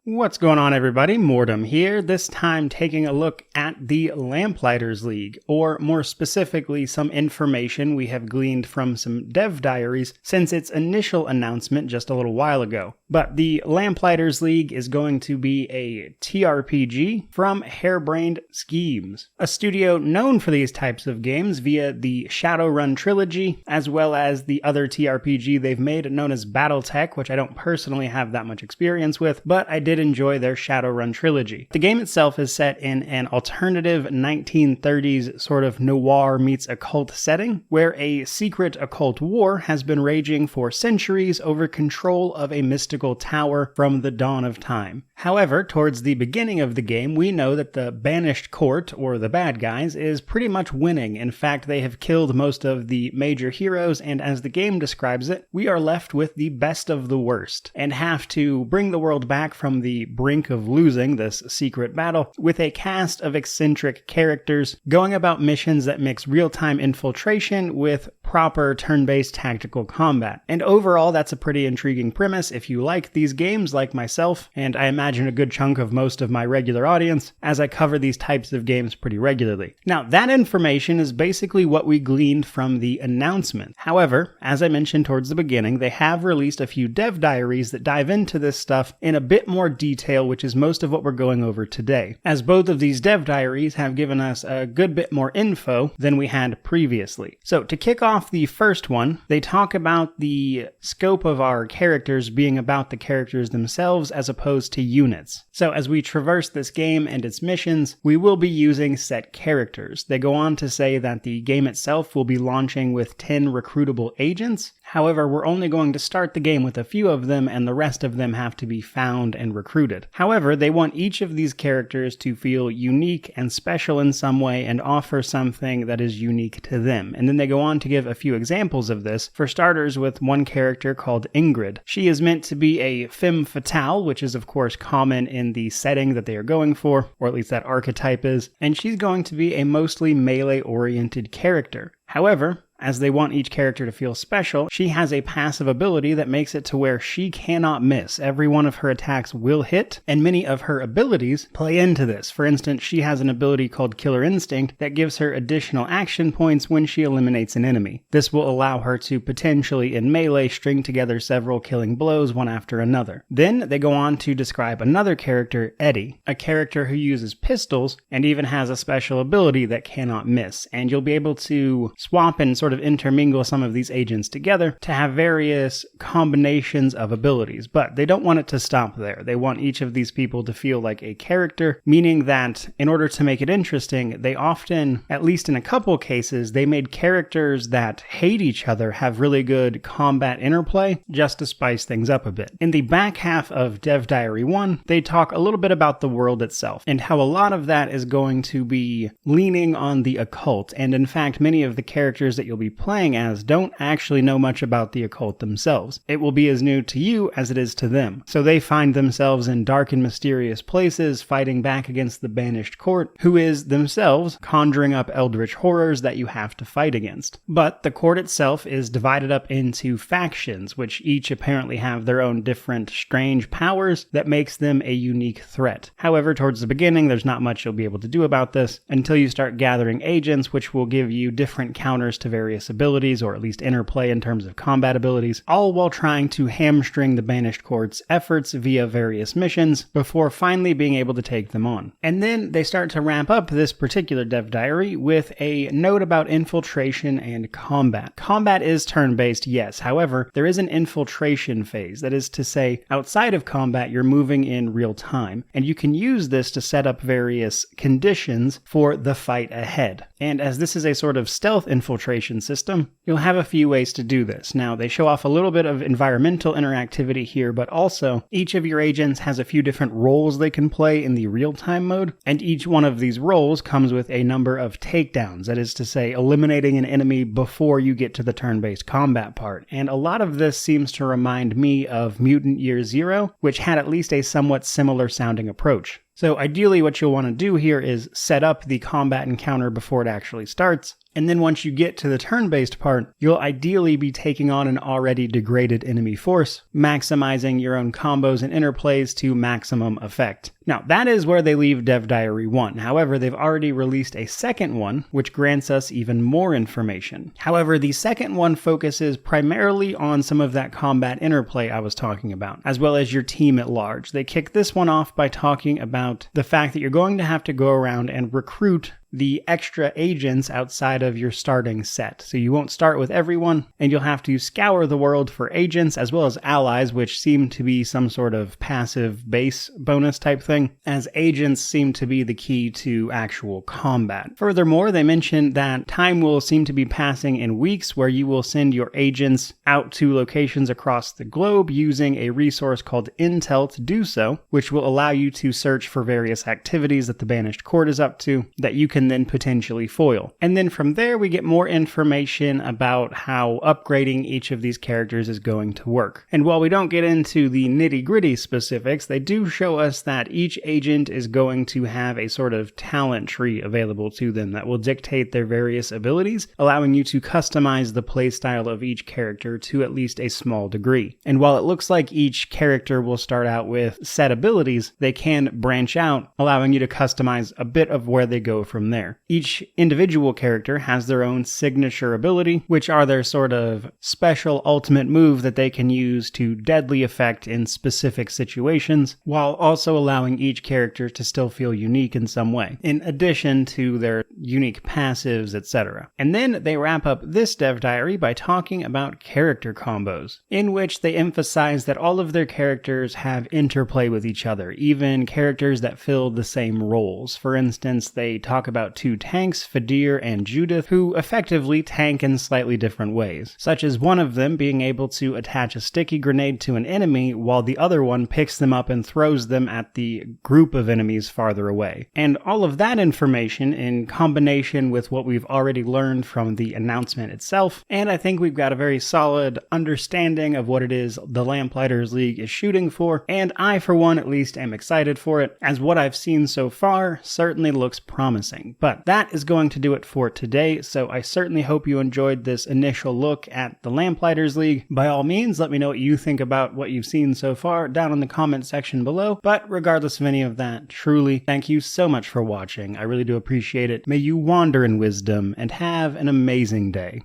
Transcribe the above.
What's going on, everybody? Mortem here, this time taking a look at the Lamplighter's League, or more specifically, some information we have gleaned from some dev diaries since its initial announcement just a little while ago. But the Lamplighter's League is going to be a TRPG from Harebrained Schemes, a studio known for these types of games via the Shadowrun trilogy, as well as the other TRPG they've made known as Battletech, which I don't personally have that much experience with, but I did enjoy their Shadowrun trilogy. The game itself is set in an alternative 1930s sort of noir meets occult setting, where a secret occult war has been raging for centuries over control of a mystical tower from the dawn of time. However, towards the beginning of the game, we know that the Banished Court, or the bad guys, is pretty much winning. In fact, they have killed most of the major heroes, and as the game describes it, we are left with the best of the worst, and have to bring the world back from the brink of losing this secret battle with a cast of eccentric characters going about missions that mix real-time infiltration with proper turn-based tactical combat. And overall, that's a pretty intriguing premise if you like these games like myself, and I imagine a good chunk of most of my regular audience, as I cover these types of games pretty regularly. Now, that information is basically what we gleaned from the announcement. However, as I mentioned towards the beginning, they have released a few dev diaries that dive into this stuff in a bit more detail, which is most of what we're going over today, as both of these dev diaries have given us a good bit more info than we had previously. So to kick off the first one, they talk about the scope of our characters being about the characters themselves as opposed to units. So as we traverse this game and its missions, we will be using set characters. They go on to say that the game itself will be launching with 10 recruitable agents. However, we're only going to start the game with a few of them, and the rest of them have to be found and recruited. However, they want each of these characters to feel unique and special in some way and offer something that is unique to them. And then they go on to give a few examples of this, for starters with one character called Ingrid. She is meant to be a femme fatale, which is of course common in the setting that they are going for, or at least that archetype is, and she's going to be a mostly melee-oriented character. However, as they want each character to feel special, she has a passive ability that makes it to where she cannot miss. Every one of her attacks will hit, and many of her abilities play into this. For instance, she has an ability called Killer Instinct that gives her additional action points when she eliminates an enemy. This will allow her to potentially, in melee, string together several killing blows one after another. Then they go on to describe another character, Eddie, a character who uses pistols and even has a special ability that cannot miss. And you'll be able to swap and sort of intermingle some of these agents together to have various combinations of abilities, but they don't want it to stop there. They want each of these people to feel like a character, meaning that in order to make it interesting, they often, at least in a couple cases, they made characters that hate each other have really good combat interplay just to spice things up a bit. In the back half of Dev Diary 1, they talk a little bit about the world itself and how a lot of that is going to be leaning on the occult, and in fact, many of the characters that you'll be playing as don't actually know much about the occult themselves. It will be as new to you as it is to them. So they find themselves in dark and mysterious places fighting back against the Banished Court, who is themselves conjuring up eldritch horrors that you have to fight against. But the court itself is divided up into factions, which each apparently have their own different strange powers that makes them a unique threat. However, towards the beginning, there's not much you'll be able to do about this until you start gathering agents, which will give you different counters to various abilities, or at least interplay in terms of combat abilities, all while trying to hamstring the Banished Court's efforts via various missions before finally being able to take them on. And then they start to ramp up this particular dev diary with a note about infiltration and combat. Combat is turn-based, yes. However, there is an infiltration phase. That is to say, outside of combat, you're moving in real time, and you can use this to set up various conditions for the fight ahead. And as this is a sort of stealth infiltration system, you'll have a few ways to do this. Now, they show off a little bit of environmental interactivity here, but also each of your agents has a few different roles they can play in the real-time mode, and each one of these roles comes with a number of takedowns, that is to say, eliminating an enemy before you get to the turn-based combat part. And a lot of this seems to remind me of Mutant Year Zero, which had at least a somewhat similar sounding approach. So ideally what you'll want to do here is set up the combat encounter before it actually starts, And then once you get to the turn-based part, you'll ideally be taking on an already degraded enemy force, maximizing your own combos and interplays to maximum effect. Now, that is where they leave Dev Diary 1. However, they've already released a second one, which grants us even more information. However, the second one focuses primarily on some of that combat interplay I was talking about, as well as your team at large. They kick this one off by talking about the fact that you're going to have to go around and recruit the extra agents outside of your starting set. So you won't start with everyone, and you'll have to scour the world for agents as well as allies, which seem to be some sort of passive base bonus type thing, as agents seem to be the key to actual combat. Furthermore, they mentioned that time will seem to be passing in weeks where you will send your agents out to locations across the globe using a resource called Intel to do so, which will allow you to search for various activities that the Banished Court is up to that you can then potentially foil. And then from there we get more information about how upgrading each of these characters is going to work. And while we don't get into the nitty-gritty specifics, they do show us that each agent is going to have a sort of talent tree available to them that will dictate their various abilities, allowing you to customize the playstyle of each character to at least a small degree. And while it looks like each character will start out with set abilities, they can branch out, allowing you to customize a bit of where they go from there. Each individual character has their own signature ability, which are their sort of special ultimate move that they can use to deadly effect in specific situations, while also allowing each character to still feel unique in some way, in addition to their unique passives, etc. And then they wrap up this dev diary by talking about character combos, in which they emphasize that all of their characters have interplay with each other, even characters that fill the same roles. For instance, they talk about two tanks, Fadir and Judith, who effectively tank in slightly different ways, such as one of them being able to attach a sticky grenade to an enemy while the other one picks them up and throws them at the group of enemies farther away. And all of that information in combination with what we've already learned from the announcement itself, and I think we've got a very solid understanding of what it is the Lamplighters League is shooting for, and I for one at least am excited for it, as what I've seen so far certainly looks promising. But that is going to do it for today, so I certainly hope you enjoyed this initial look at the Lamplighters League. By all means, let me know what you think about what you've seen so far down in the comment section below, but regardless of any of that, truly, thank you so much for watching. I really do appreciate it. May you wander in wisdom and have an amazing day.